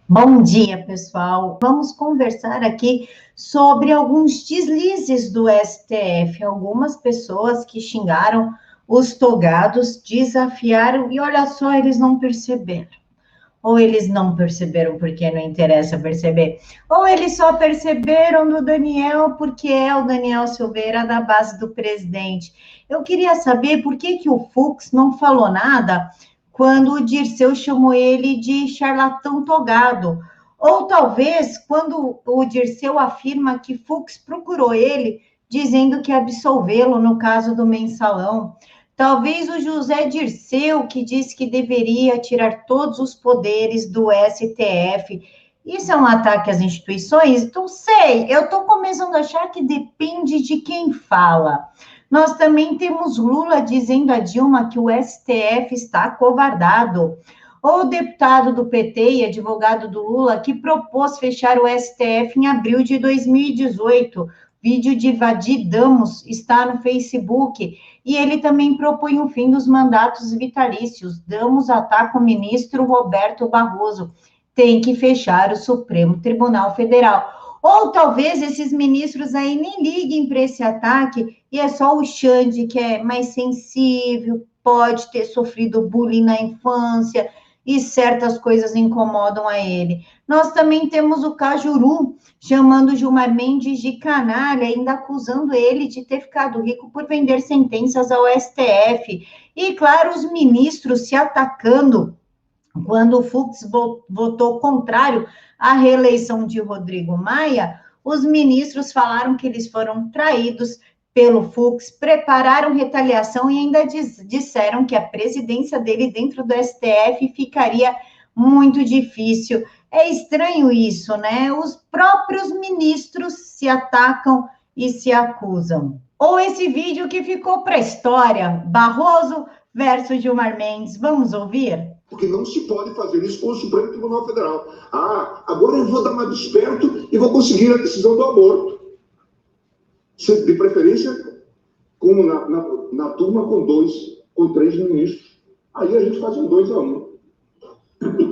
Bom dia, pessoal. Vamos conversar aqui sobre alguns deslizes do STF. Algumas pessoas que xingaram os togados, desafiaram e olha só, eles não perceberam. Ou eles não perceberam porque não interessa perceber, ou eles só perceberam no Daniel porque é o Daniel Silveira da base do presidente. Eu queria saber por que o Fux não falou nada quando o Dirceu chamou ele de charlatão togado. Ou talvez quando o Dirceu afirma que Fux procurou ele dizendo que ia absolvê-lo no caso do mensalão. Talvez o José Dirceu, que disse que deveria tirar todos os poderes do STF. Isso é um ataque às instituições? Não sei, eu estou começando a achar que depende de quem fala. Nós também temos Lula dizendo a Dilma que o STF está acovardado. Ou o deputado do PT e advogado do Lula que propôs fechar o STF em abril de 2018. Vídeo de Vadir Damos está no Facebook. E ele também propõe o fim dos mandatos vitalícios. Damos ataque ao ministro Roberto Barroso. Tem que fechar o Supremo Tribunal Federal. Ou talvez esses ministros aí nem liguem para esse ataque e é só o Xande que é mais sensível, pode ter sofrido bullying na infância e certas coisas incomodam a ele. Nós também temos o Cajuru chamando Gilmar Mendes de canalha, ainda acusando ele de ter ficado rico por vender sentenças ao STF. E, claro, os ministros se atacando quando o Fux votou contrário à reeleição de Rodrigo Maia, os ministros falaram que eles foram traídos pelo Fux, prepararam retaliação e ainda disseram que a presidência dele dentro do STF ficaria muito difícil. É estranho isso, né? Os próprios ministros se atacam e se acusam. Ou esse vídeo que ficou para a história, Barroso versus Gilmar Mendes. Vamos ouvir? Porque não se pode fazer isso com o Supremo Tribunal Federal. Agora eu vou dar mais desperto e vou conseguir a decisão do aborto. De preferência, como na turma com 3 ministros. Aí a gente faz um 2-1.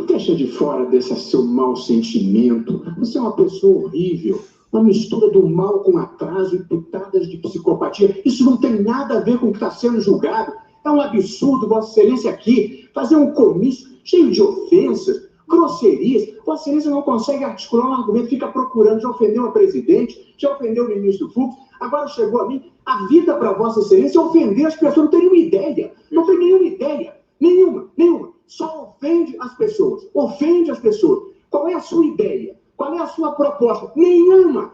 Deixa de fora desse seu mau sentimento. Você é uma pessoa horrível. Uma mistura do mal com atraso e pitadas de psicopatia. Isso não tem nada a ver com o que está sendo julgado. É um absurdo, Vossa Excelência, aqui, fazer um comício cheio de ofensas, grosserias. Vossa Excelência não consegue articular um argumento, fica procurando, já ofendeu a presidente, já ofendeu o ministro Fux, agora chegou a mim. A vida para Vossa Excelência é ofender as pessoas, não tem nenhuma ideia. Não tem nenhuma ideia. Nenhuma. Só ofende as pessoas. Ofende as pessoas. Qual é a sua ideia? Qual é a sua proposta? Nenhuma.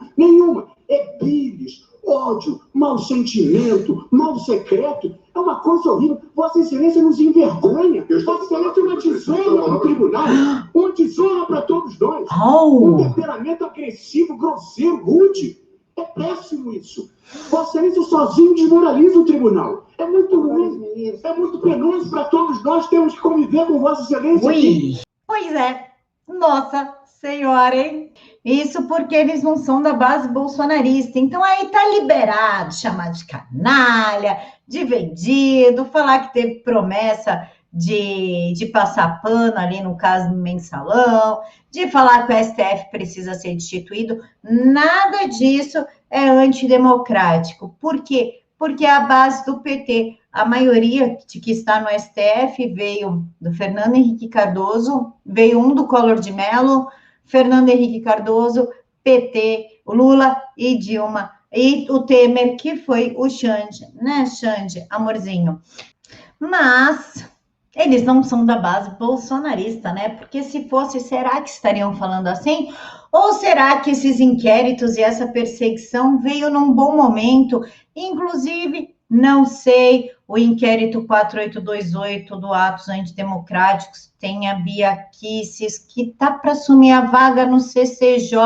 É bires, ódio, mau sentimento, mal secreto. É uma coisa horrível. Vossa Excelência nos envergonha. Vossa Excelência é uma desonra para o tribunal. Uma desonra para todos nós. Um temperamento agressivo, grosseiro, rude. É péssimo isso. Vossa Excelência sozinho desmoraliza o tribunal. É muito ruim. É muito penoso para todos nós. Temos que conviver com Vossa Excelência aqui. Pois é. Nossa Senhora, hein? Isso porque eles não são da base bolsonarista. Então aí tá liberado chamar de canalha, de vendido, falar que teve promessa de passar pano ali no caso do mensalão, de falar que o STF precisa ser destituído. Nada disso é antidemocrático. Por quê? Porque a base do PT, a maioria que está no STF veio do Fernando Henrique Cardoso, veio um do Collor de Mello, Fernando Henrique Cardoso, PT, Lula e Dilma, e o Temer, que foi o Xande, né, Xande, amorzinho. Mas eles não são da base bolsonarista, né? Porque se fosse, será que estariam falando assim? Ou será que esses inquéritos e essa perseguição veio num bom momento? Inclusive, não sei, o inquérito 4828 do Atos Antidemocráticos tem a Bia Kicis, que tá para assumir a vaga no CCJ,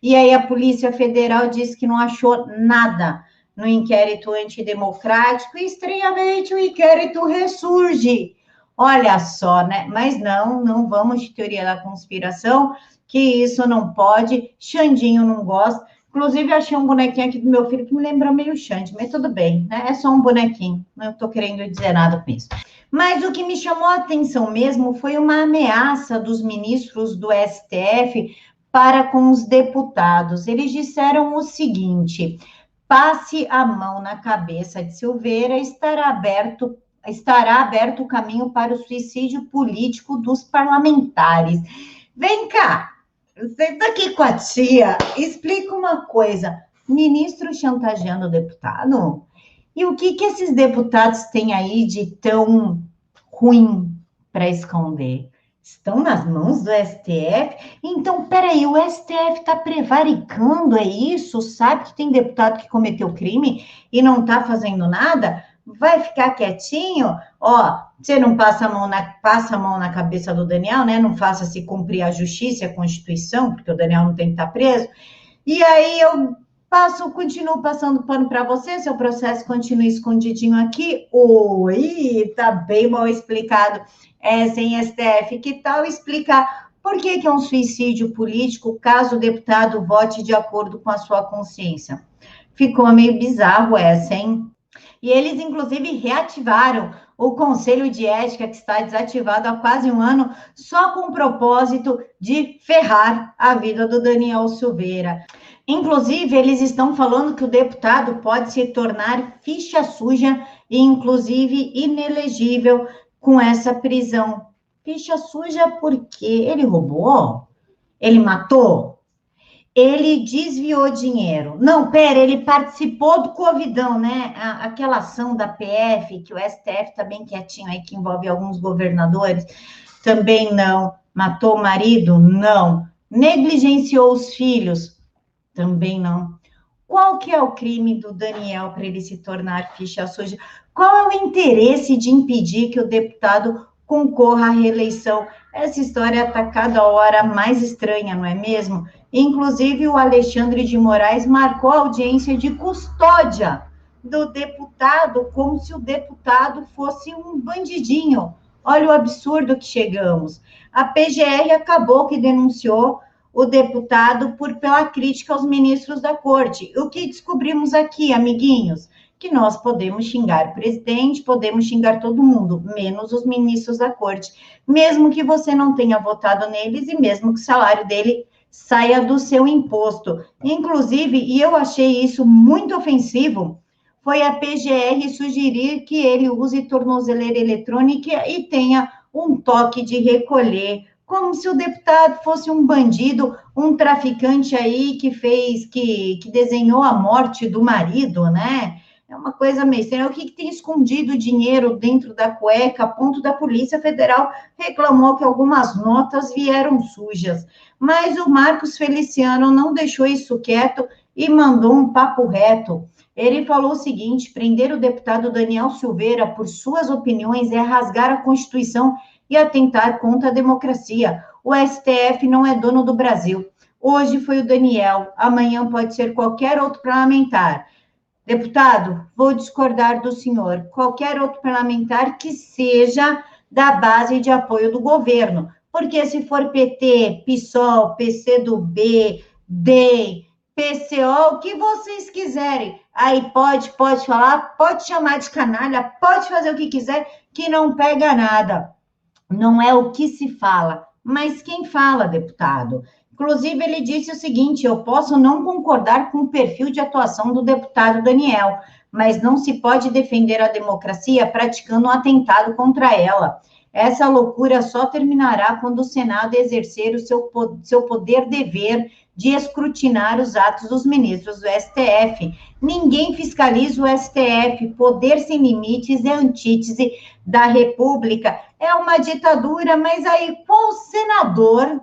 e aí a Polícia Federal disse que não achou nada no inquérito antidemocrático, e estranhamente o inquérito ressurge. Olha só, né? Mas não vamos de teoria da conspiração, que isso não pode, Xandinho não gosta. Inclusive, achei um bonequinho aqui do meu filho que me lembra meio Xande, mas tudo bem, né? É só um bonequinho, não estou querendo dizer nada com isso. Mas o que me chamou a atenção mesmo foi uma ameaça dos ministros do STF para com os deputados. Eles disseram o seguinte: passe a mão na cabeça de Silveira, estará aberto o caminho para o suicídio político dos parlamentares. Vem cá, senta aqui com a tia, explica uma coisa. Ministro chantageando o deputado? E o que esses deputados têm aí de tão ruim para esconder? Estão nas mãos do STF? Então, peraí, o STF está prevaricando, é isso? Sabe que tem deputado que cometeu crime e não está fazendo nada? Vai ficar quietinho? Ó, você não passa a mão na cabeça do Daniel, né? Não faça se cumprir a justiça e a Constituição, porque o Daniel não tem que estar preso. E aí eu continuo passando pano para você, seu processo continua escondidinho aqui. Oi, tá bem mal explicado. Sem STF, que tal explicar por que é um suicídio político caso o deputado vote de acordo com a sua consciência? Ficou meio bizarro essa, hein? E eles, inclusive, reativaram o Conselho de Ética, que está desativado há quase um ano, só com o propósito de ferrar a vida do Daniel Silveira. Inclusive, eles estão falando que o deputado pode se tornar ficha suja e, inclusive, inelegível com essa prisão. Ficha suja porque ele roubou? Ele matou? Ele desviou dinheiro. Não, pera, ele participou do Covidão, né? Aquela ação da PF, que o STF tá bem quietinho aí, que envolve alguns governadores, também não. Matou o marido? Não. Negligenciou os filhos? Também não. Qual que é o crime do Daniel para ele se tornar ficha suja? Qual é o interesse de impedir que o deputado concorra à reeleição? Essa história está cada hora mais estranha, não é mesmo? Inclusive, o Alexandre de Moraes marcou a audiência de custódia do deputado, como se o deputado fosse um bandidinho. Olha o absurdo que chegamos. A PGR acabou que denunciou o deputado pela crítica aos ministros da corte. O que descobrimos aqui, amiguinhos? Que nós podemos xingar o presidente, podemos xingar todo mundo, menos os ministros da corte, mesmo que você não tenha votado neles e mesmo que o salário dele saia do seu imposto. Inclusive, e eu achei isso muito ofensivo, foi a PGR sugerir que ele use tornozeleira eletrônica e tenha um toque de recolher, como se o deputado fosse um bandido, um traficante aí que desenhou a morte do marido, né? É uma coisa meio estranha. O que tem escondido dinheiro dentro da cueca, a ponto da Polícia Federal reclamou que algumas notas vieram sujas. Mas o Marcos Feliciano não deixou isso quieto e mandou um papo reto. Ele falou o seguinte: prender o deputado Daniel Silveira por suas opiniões é rasgar a Constituição e atentar contra a democracia. O STF não é dono do Brasil. Hoje foi o Daniel, amanhã pode ser qualquer outro parlamentar. Deputado, vou discordar do senhor. Qualquer outro parlamentar que seja da base de apoio do governo. Porque se for PT, PSOL, PCdoB, DEM, PCO, o que vocês quiserem, aí pode falar, pode chamar de canalha, pode fazer o que quiser, que não pega nada. Não é o que se fala, mas quem fala, deputado? Inclusive, ele disse o seguinte: eu posso não concordar com o perfil de atuação do deputado Daniel, mas não se pode defender a democracia praticando um atentado contra ela. Essa loucura só terminará quando o Senado exercer o seu poder-dever de escrutinar os atos dos ministros do STF. Ninguém fiscaliza o STF. Poder sem limites é antítese da República. É uma ditadura, mas aí qual senador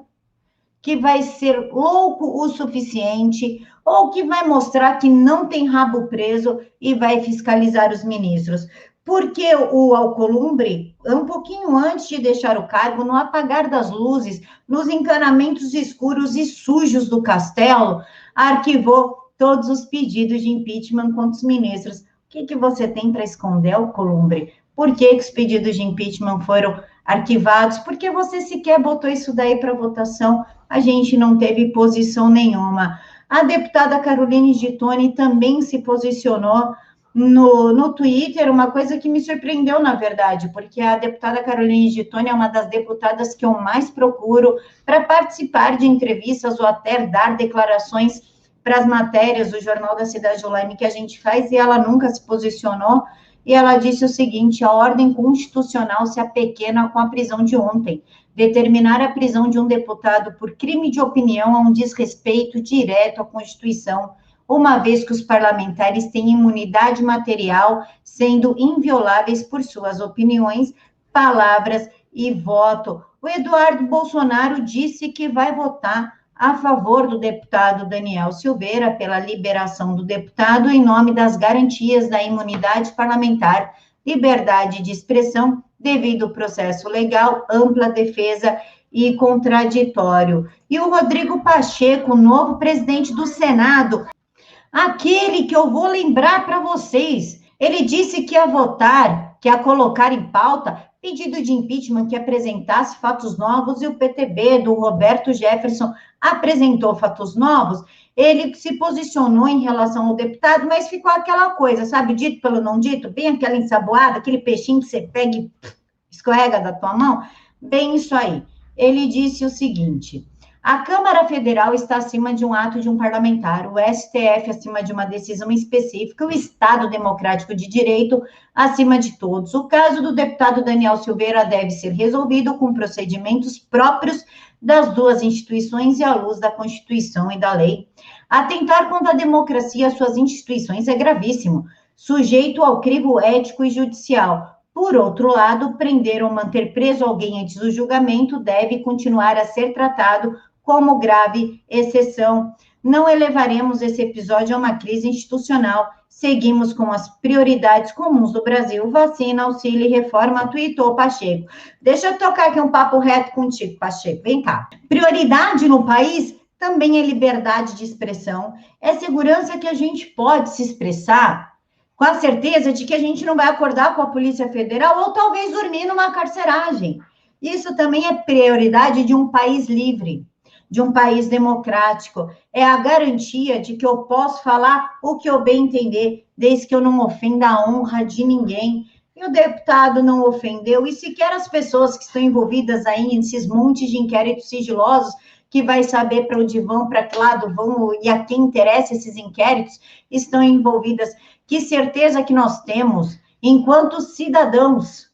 que vai ser louco o suficiente ou que vai mostrar que não tem rabo preso e vai fiscalizar os ministros? Porque o Alcolumbre, um pouquinho antes de deixar o cargo, no apagar das luzes, nos encanamentos escuros e sujos do Castelo, arquivou todos os pedidos de impeachment contra os ministros. O que você tem para esconder, Alcolumbre? Por que os pedidos de impeachment foram arquivados? Porque você sequer botou isso daí para votação. A gente não teve posição nenhuma. A deputada Caroline Gittoni também se posicionou no Twitter, uma coisa que me surpreendeu, na verdade, porque a deputada Caroline de Tônia é uma das deputadas que eu mais procuro para participar de entrevistas ou até dar declarações para as matérias do Jornal da Cidade Online que a gente faz, e ela nunca se posicionou, e ela disse o seguinte: a ordem constitucional se apequena com a prisão de ontem. Determinar a prisão de um deputado por crime de opinião é um desrespeito direto à Constituição, uma vez que os parlamentares têm imunidade material, sendo invioláveis por suas opiniões, palavras e voto. O Eduardo Bolsonaro disse que vai votar a favor do deputado Daniel Silveira pela liberação do deputado em nome das garantias da imunidade parlamentar, liberdade de expressão, devido processo legal, ampla defesa e contraditório. E o Rodrigo Pacheco, novo presidente do Senado, aquele que eu vou lembrar para vocês, ele disse que ia votar, que ia colocar em pauta pedido de impeachment que apresentasse fatos novos, e o PTB do Roberto Jefferson apresentou fatos novos. Ele se posicionou em relação ao deputado, mas ficou aquela coisa, sabe, dito pelo não dito, bem aquela ensaboada, aquele peixinho que você pega e escorrega da tua mão, bem isso aí. Ele disse o seguinte: a Câmara Federal está acima de um ato de um parlamentar, o STF acima de uma decisão específica, o Estado Democrático de Direito acima de todos. O caso do deputado Daniel Silveira deve ser resolvido com procedimentos próprios das duas instituições e à luz da Constituição e da lei. Atentar contra a democracia e suas instituições é gravíssimo, sujeito ao crivo ético e judicial. Por outro lado, prender ou manter preso alguém antes do julgamento deve continuar a ser tratado como grave exceção. Não elevaremos esse episódio a uma crise institucional. Seguimos com as prioridades comuns do Brasil: vacina, auxílio e reforma, tuitou Pacheco. Deixa eu tocar aqui um papo reto contigo, Pacheco. Vem cá. Prioridade no país também é liberdade de expressão, é segurança que a gente pode se expressar com a certeza de que a gente não vai acordar com a Polícia Federal ou talvez dormir numa carceragem. Isso também é prioridade de um país livre, de um país democrático. É a garantia de que eu posso falar o que eu bem entender, desde que eu não ofenda a honra de ninguém. E o deputado não ofendeu, e sequer as pessoas que estão envolvidas aí nesses montes de inquéritos sigilosos, que vai saber para onde vão, para que lado vão e a quem interessa esses inquéritos, estão envolvidas. Que certeza que nós temos, enquanto cidadãos,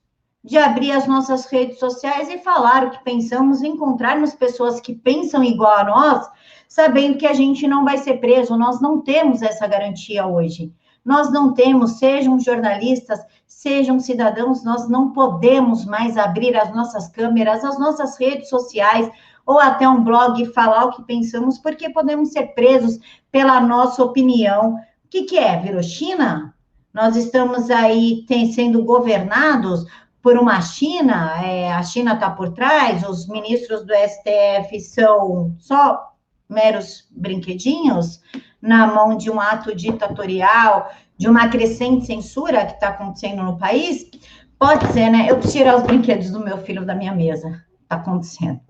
de abrir as nossas redes sociais e falar o que pensamos, encontrarmos pessoas que pensam igual a nós, sabendo que a gente não vai ser preso. Nós não temos essa garantia hoje. Nós não temos, sejam jornalistas, sejam cidadãos, nós não podemos mais abrir as nossas câmeras, as nossas redes sociais, ou até um blog e falar o que pensamos, porque podemos ser presos pela nossa opinião. O que é? Virou China? Nós estamos aí sendo governados por uma China, a China está por trás, os ministros do STF são só meros brinquedinhos na mão de um ato ditatorial, de uma crescente censura que está acontecendo no país? Pode ser, né? Eu preciso tirar os brinquedos do meu filho da minha mesa. Está acontecendo.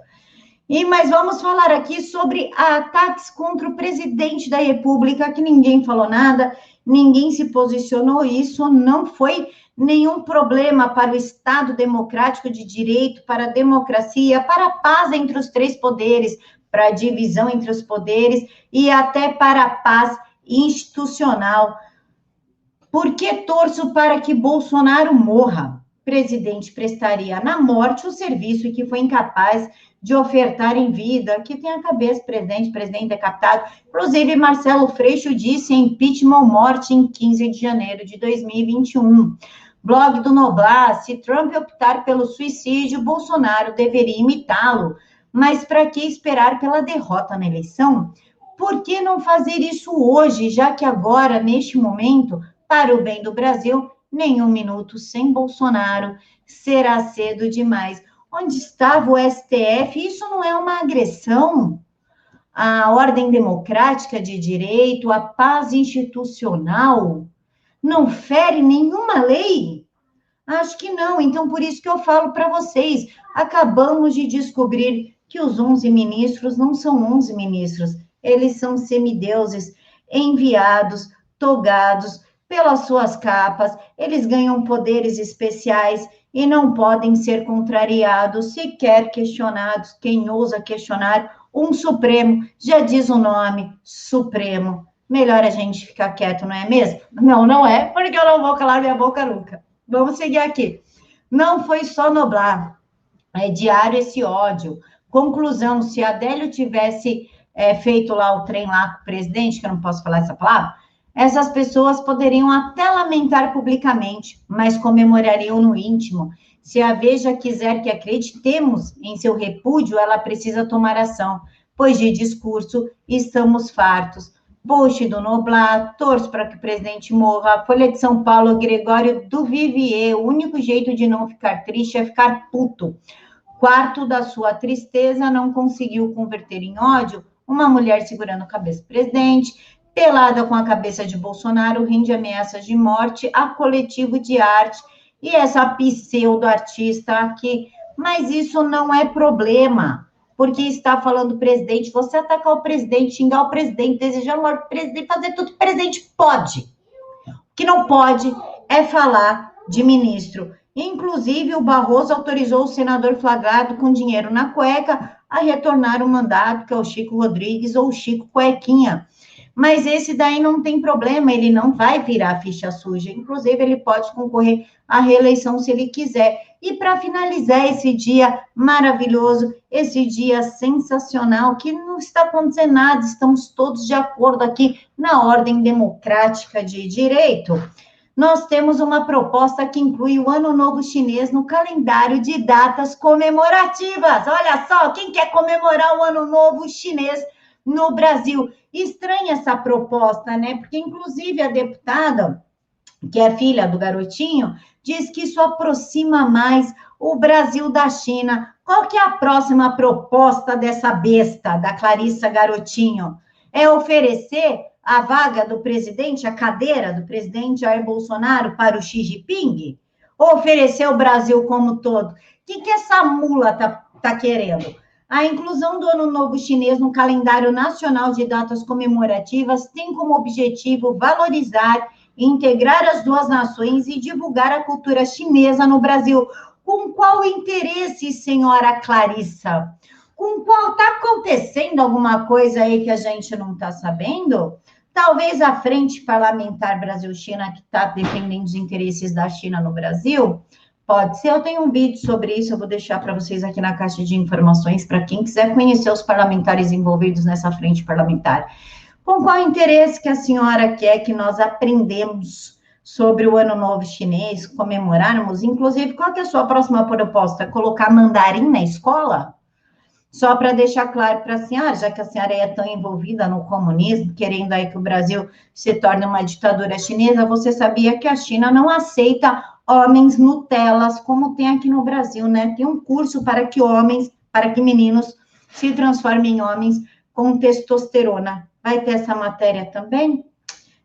Mas vamos falar aqui sobre ataques contra o presidente da República, que ninguém falou nada, ninguém se posicionou. Isso não foi nenhum problema para o Estado democrático de direito, para a democracia, para a paz entre os três poderes, para a divisão entre os poderes e até para a paz institucional. Por que torço para que Bolsonaro morra? O presidente prestaria na morte o serviço que foi incapaz de ofertar em vida. Aqui tem a cabeça, presidente decapitado. Inclusive, Marcelo Freixo disse impeachment ou morte em 15 de janeiro de 2021. Blog do Noblar: se Trump optar pelo suicídio, Bolsonaro deveria imitá-lo. Mas para que esperar pela derrota na eleição? Por que não fazer isso hoje, já que agora, neste momento, para o bem do Brasil, nenhum minuto sem Bolsonaro será cedo demais? Onde estava o STF? Isso não é uma agressão à ordem democrática de direito, à paz institucional? Não fere nenhuma lei? Acho que não. Então, por isso que eu falo para vocês, acabamos de descobrir que os 11 ministros não são 11 ministros, eles são semideuses enviados, togados pelas suas capas, eles ganham poderes especiais e não podem ser contrariados, sequer questionados. Quem ousa questionar um Supremo, já diz o nome, Supremo. Melhor a gente ficar quieto, não é mesmo? Não, não é, porque eu não vou calar minha boca nunca. Vamos seguir aqui. Não foi só Noblar, é diário esse ódio. Conclusão, se a Adélio tivesse feito lá o trem lá com o presidente, que eu não posso falar essa palavra, essas pessoas poderiam até lamentar publicamente, mas comemorariam no íntimo. Se a Veja quiser que acreditemos em seu repúdio, ela precisa tomar ação, pois de discurso estamos fartos. Post do Noblar, torço para que o presidente morra. Folha de São Paulo, Gregório do Vivier, o único jeito de não ficar triste é ficar puto. Quarto da sua tristeza, não conseguiu converter em ódio uma mulher segurando a cabeça do presidente, pelada com a cabeça de Bolsonaro, rende ameaças de morte a coletivo de arte e essa pseudo-artista aqui. Mas isso não é problema, porque está falando presidente, você atacar o presidente, xingar o presidente, desejar a morte do presidente, fazer tudo que o presidente pode. O que não pode é falar de ministro. Inclusive, o Barroso autorizou o senador flagrado com dinheiro na cueca a retornar o mandato, que é o Chico Rodrigues ou o Chico Cuequinha. Mas esse daí não tem problema, ele não vai virar ficha suja. Inclusive, ele pode concorrer à reeleição se ele quiser. E para finalizar esse dia maravilhoso, esse dia sensacional, que não está acontecendo nada, estamos todos de acordo aqui na ordem democrática de direito. Nós temos uma proposta que inclui o Ano Novo Chinês no calendário de datas comemorativas. Olha só, quem quer comemorar o Ano Novo Chinês no Brasil? Estranha essa proposta, né? Porque, inclusive, a deputada, que é filha do garotinho, diz que isso aproxima mais o Brasil da China. Qual que é a próxima proposta dessa besta, da Clarissa Garotinho? É oferecer a vaga do presidente, a cadeira do presidente Jair Bolsonaro para o Xi Jinping? Ou oferecer o Brasil como todo? O que essa mula tá querendo? A inclusão do Ano Novo Chinês no calendário nacional de datas comemorativas tem como objetivo valorizar e integrar as duas nações e divulgar a cultura chinesa no Brasil. Com qual interesse, senhora Clarissa? Com qual está acontecendo alguma coisa aí que a gente não está sabendo? Talvez a Frente Parlamentar Brasil-China, que está defendendo os interesses da China no Brasil, pode ser. Eu tenho um vídeo sobre isso, eu vou deixar para vocês aqui na caixa de informações, para quem quiser conhecer os parlamentares envolvidos nessa frente parlamentar. Com qual interesse que a senhora quer que nós aprendemos sobre o Ano Novo Chinês, comemorarmos? Inclusive, qual que é a sua próxima proposta? Colocar mandarim na escola? Só para deixar claro para a senhora, já que a senhora é tão envolvida no comunismo, querendo aí que o Brasil se torne uma ditadura chinesa, você sabia que a China não aceita homens Nutelas, como tem aqui no Brasil, né? Tem um curso para que meninos se transformem em homens com testosterona. Vai ter essa matéria também?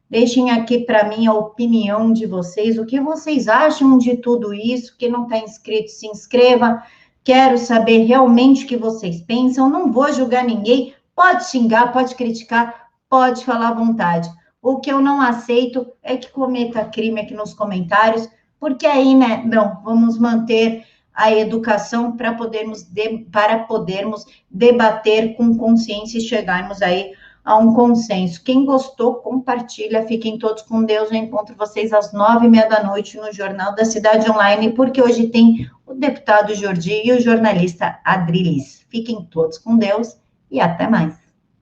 Deixem aqui para mim a opinião de vocês, o que vocês acham de tudo isso. Quem não está inscrito, se inscreva. Quero saber realmente o que vocês pensam. Não vou julgar ninguém. Pode xingar, pode criticar, pode falar à vontade. O que eu não aceito é que cometa crime aqui nos comentários, porque aí, né, não, vamos manter a educação para podermos debater com consciência e chegarmos aí a um consenso. Quem gostou, compartilha. Fiquem todos com Deus. Eu encontro vocês às 9h30 da noite no Jornal da Cidade Online, porque hoje tem o deputado Jordi e o jornalista Adriles. Fiquem todos com Deus e até mais.